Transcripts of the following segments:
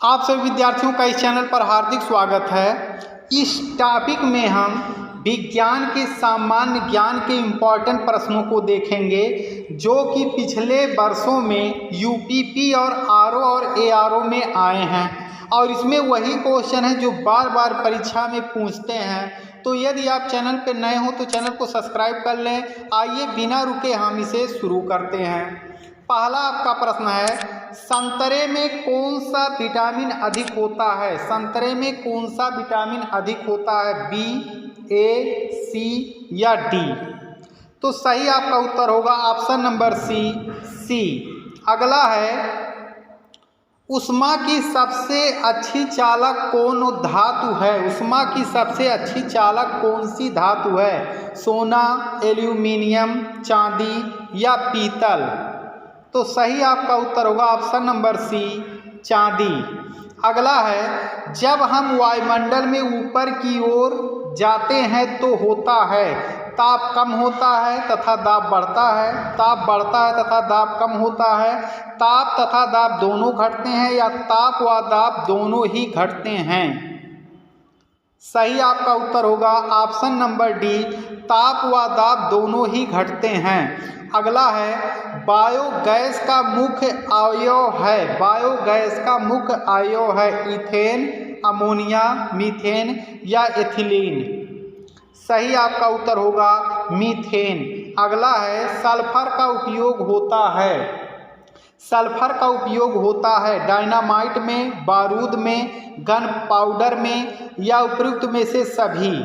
आप सभी विद्यार्थियों का इस चैनल पर हार्दिक स्वागत है। इस टॉपिक में हम विज्ञान के सामान्य ज्ञान के इम्पॉर्टेंट प्रश्नों को देखेंगे जो कि पिछले वर्षों में यूपीपी और आरओ और एआरओ में आए हैं और इसमें वही क्वेश्चन है जो बार बार परीक्षा में पूछते हैं। तो यदि आप चैनल पर नए हो तो चैनल को सब्सक्राइब कर लें। आइए बिना रुके हम इसे शुरू करते हैं। पहला आपका प्रश्न है, संतरे में कौन सा विटामिन अधिक होता है? संतरे में कौन सा विटामिन अधिक होता है? बी, ए, सी या डी? तो सही आपका उत्तर होगा ऑप्शन नंबर सी। अगला है, ऊष्मा की सबसे अच्छी चालक कौन धातु है? ऊष्मा की सबसे अच्छी चालक कौन सी धातु है? सोना, एल्यूमिनियम, चांदी या पीतल? तो सही आपका उत्तर होगा ऑप्शन नंबर सी, चांदी। अगला है, जब हम वायुमंडल में ऊपर की ओर जाते हैं तो होता है ताप कम होता है तथा दाब बढ़ता है, ताप बढ़ता है तथा दाब कम होता है, ताप तथा दाब दोनों घटते हैं या ताप व दाब दोनों ही घटते हैं? सही आपका उत्तर होगा ऑप्शन नंबर डी, ताप व दाब दोनों ही घटते हैं। अगला है, बायोगैस का मुख्य अवयव है, बायोगैस का मुख्य अवयव है इथेन, अमोनिया, मीथेन या एथिलीन? सही आपका उत्तर होगा मीथेन। अगला है, सल्फर का उपयोग होता है, सल्फर का उपयोग होता है डायनामाइट में, बारूद में, गन पाउडर में या उपयुक्त में से सभी?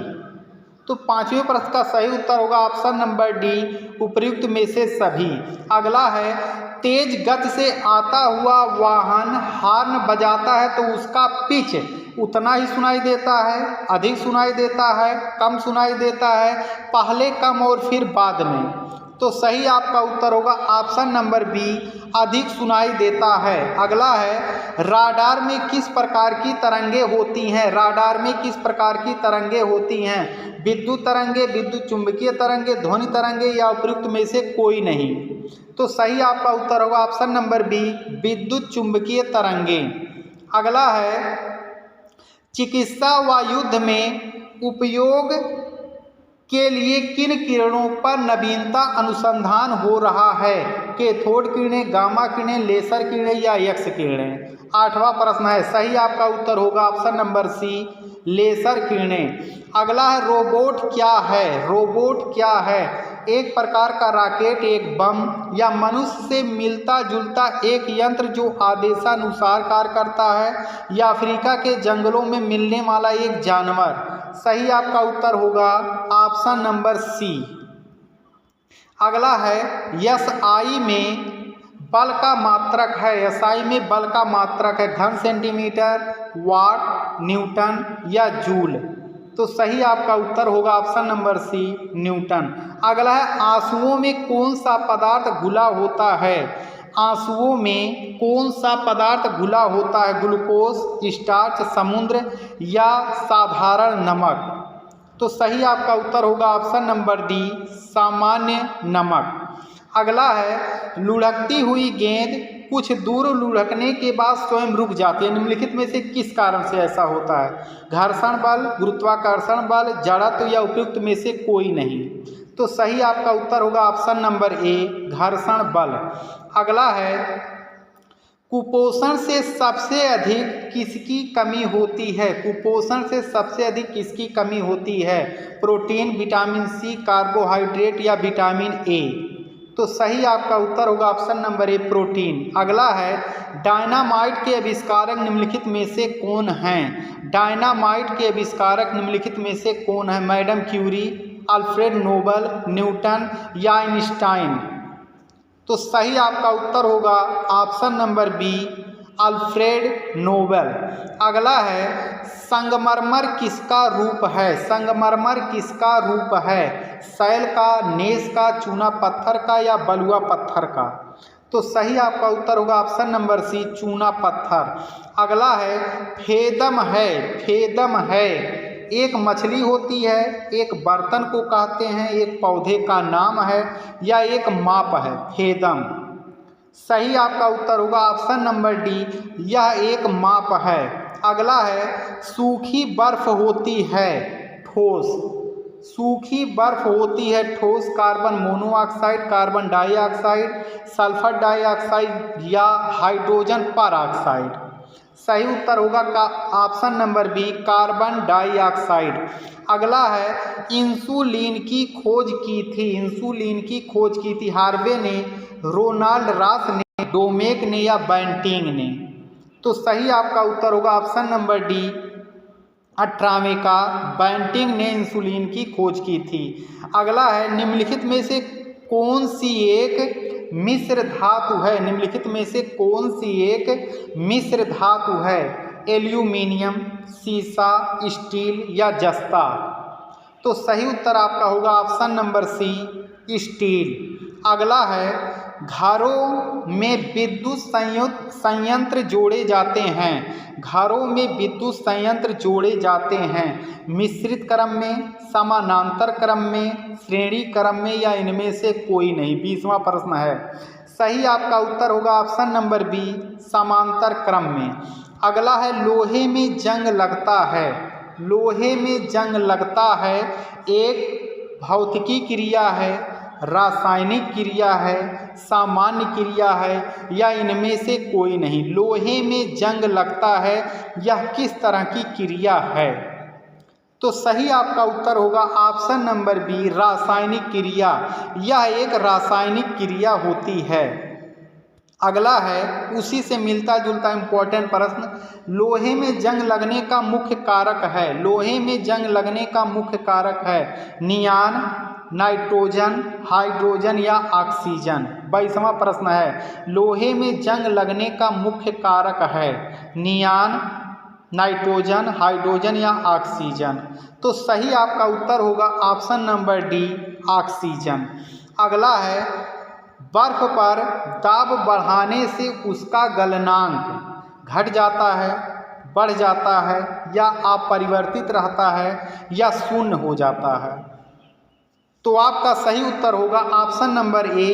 तो पांचवें प्रश्न का सही उत्तर होगा ऑप्शन नंबर डी, उपयुक्त में से सभी। अगला है, तेज गति से आता हुआ वाहन हॉर्न बजाता है तो उसका पिच उतना ही सुनाई देता है, अधिक सुनाई देता है, कम सुनाई देता है, पहले कम और फिर बाद में? तो सही आपका उत्तर होगा ऑप्शन नंबर बी, अधिक सुनाई देता है। अगला है, राडार में किस प्रकार की तरंगे होती हैं? राडार में किस प्रकार की तरंगे होती हैं? विद्युत तरंगे, विद्युत चुंबकीय तरंगे, ध्वनि तरंगे या उपयुक्त में से कोई नहीं? तो सही आपका उत्तर होगा ऑप्शन नंबर बी, विद्युत चुंबकीय तरंगे। अगला है, चिकित्सा व युद्ध में उपयोग के लिए किन किरणों पर नवीनता अनुसंधान हो रहा है? कैथोड किरणें, गामा किरणें, लेसर किरणें या एक्स किरणें? आठवां प्रश्न है, सही आपका उत्तर होगा ऑप्शन नंबर सी, लेसर किरणें। अगला है, रोबोट क्या है? रोबोट क्या है? एक प्रकार का रॉकेट, एक बम या मनुष्य से मिलता जुलता एक यंत्र जो आदेशानुसार कार्य करता है या अफ्रीका के जंगलों में मिलने वाला एक जानवर? सही आपका उत्तर होगा ऑप्शन नंबर सी। अगला है, एसआई में बल का मात्रक है, एसआई में बल का मात्रक है घन सेंटीमीटर, वाट, न्यूटन या जूल? तो सही आपका उत्तर होगा ऑप्शन नंबर सी, न्यूटन। अगला है, आंसुओं में कौन सा पदार्थ घुला होता है? आंसुओं में कौन सा पदार्थ घुला होता है? ग्लूकोज, स्टार्च, समुद्र या साधारण नमक? तो सही आपका उत्तर होगा ऑप्शन नंबर डी, सामान्य नमक। अगला है, लुढ़कती हुई गेंद कुछ दूर लुढ़कने के बाद स्वयं रुक जाती है, निम्नलिखित में से किस कारण से ऐसा होता है? घर्षण बल, गुरुत्वाकर्षण बल, जड़त्व या उपयुक्त में से कोई नहीं? तो सही आपका उत्तर होगा ऑप्शन नंबर ए, घर्षण बल। अगला है, कुपोषण से सबसे अधिक किसकी कमी होती है? कुपोषण से सबसे अधिक किसकी कमी होती है? प्रोटीन, विटामिन सी, कार्बोहाइड्रेट या विटामिन ए? तो सही आपका उत्तर होगा ऑप्शन नंबर ए, प्रोटीन। अगला है, डायनामाइट के आविष्कारक निम्नलिखित में से कौन हैं? डायनामाइट के आविष्कारक निम्नलिखित में से कौन है? Madam Curie, Alfred Nobel, Newton या आइंस्टाइन? तो सही आपका उत्तर होगा option number B, Alfred Nobel. अगला है, संगमरमर किसका रूप है? संगमरमर किसका रूप है? सैल का, नेस का, चूना पत्थर का या बलुआ पत्थर का? तो सही आपका उत्तर होगा ऑप्शन नंबर सी, चूना पत्थर। अगला है, फेदम है, फेदम है एक मछली होती है, एक बर्तन को कहते हैं, एक पौधे का नाम है या एक माप है? फेदम। सही आपका उत्तर होगा ऑप्शन नंबर डी, यह एक माप है। अगला है सूखी बर्फ होती है ठोस। सूखी बर्फ होती है ठोस carbon monoxide, carbon dioxide, sulphur dioxide या हाइड्रोजन परऑक्साइड। सही उत्तर होगा का option number B, carbon dioxide. अगला है इंसुलिन की खोज की थी। इंसुलिन की खोज की थी हार्वे ने, रोनाल्ड रॉस ने, डोमेक ने या बैंटिंग ने। तो सही आपका उत्तर होगा ऑप्शन नंबर डी, 18वें का बैंटिंग ने इंसुलिन की खोज की थी। अगला है निम्नलिखित में से कौन सी एक मिश्र धातु है। निम्नलिखित में से कौन सी एक मिश्र धातु है। एल्यूमिनियम, सीसा, स्टील या जस्ता। तो सही उत्तर आपका होगा ऑप्शन नंबर सी, स्टील। अगला है घरों में विद्युत संयंत्र जोड़े जाते हैं। घरों में विद्युत संयंत्र जोड़े जाते हैं मिश्रित क्रम में, समानांतर क्रम में, श्रेणी क्रम में या इनमें से कोई नहीं। 20वां प्रश्न है। सही आपका उत्तर होगा ऑप्शन नंबर बी, समांतर क्रम में। अगला है लोहे में जंग लगता है। लोहे में जंग लगता है एक भौतिकी क्रिया है, रासायनिक क्रिया है, सामान्य क्रिया है या इनमें से कोई नहीं। लोहे में जंग लगता है, यह किस तरह की क्रिया है। तो सही आपका उत्तर होगा ऑप्शन नंबर बी, रासायनिक क्रिया। यह एक रासायनिक क्रिया होती है। अगला है उसी से मिलता जुलता इम्पोर्टेंट प्रश्न, लोहे में जंग लगने का मुख्य कारक है। लोहे में जंग लगने का मुख्य कारक है नियान, नाइट्रोजन, हाइड्रोजन या ऑक्सीजन। 22वां प्रश्न है। लोहे में जंग लगने का मुख्य कारक है नियान, नाइट्रोजन, हाइड्रोजन या ऑक्सीजन। तो सही आपका उत्तर होगा ऑप्शन नंबर डी, ऑक्सीजन। अगला है बर्फ पर दाब बढ़ाने से उसका गलनांक घट जाता है, बढ़ जाता है या अपरिवर्तित रहता है या शून्य हो जाता है। तो आपका सही उत्तर होगा ऑप्शन नंबर ए,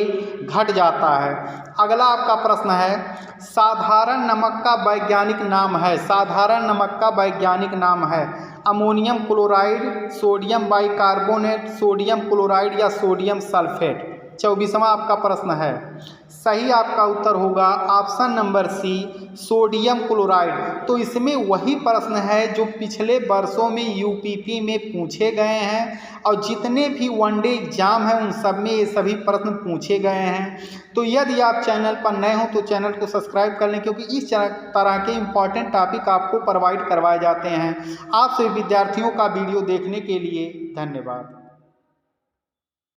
घट जाता है। अगला आपका प्रश्न है साधारण नमक का वैज्ञानिक नाम है। साधारण नमक का वैज्ञानिक नाम है ammonium chloride, sodium bicarbonate, sodium chloride या सोडियम सल्फेट। 24वां आपका प्रश्न है। सही आपका उत्तर होगा option number C, sodium chloride. तो इसमें वही प्रश्न है जो पिछले वर्षों में यूपीपी में पूछे गए हैं और जितने भी वनडे एग्जाम हैं उन सब में ये सभी प्रश्न पूछे गए हैं। तो यदि आप चैनल पर नए हो तो चैनल को सब्सक्राइब कर लें, क्योंकि इस तरह के इम्पॉर्टेंट टॉपिक आपको प्रोवाइड करवाए जाते हैं। आप सभी विद्यार्थियों का वीडियो देखने के लिए धन्यवाद।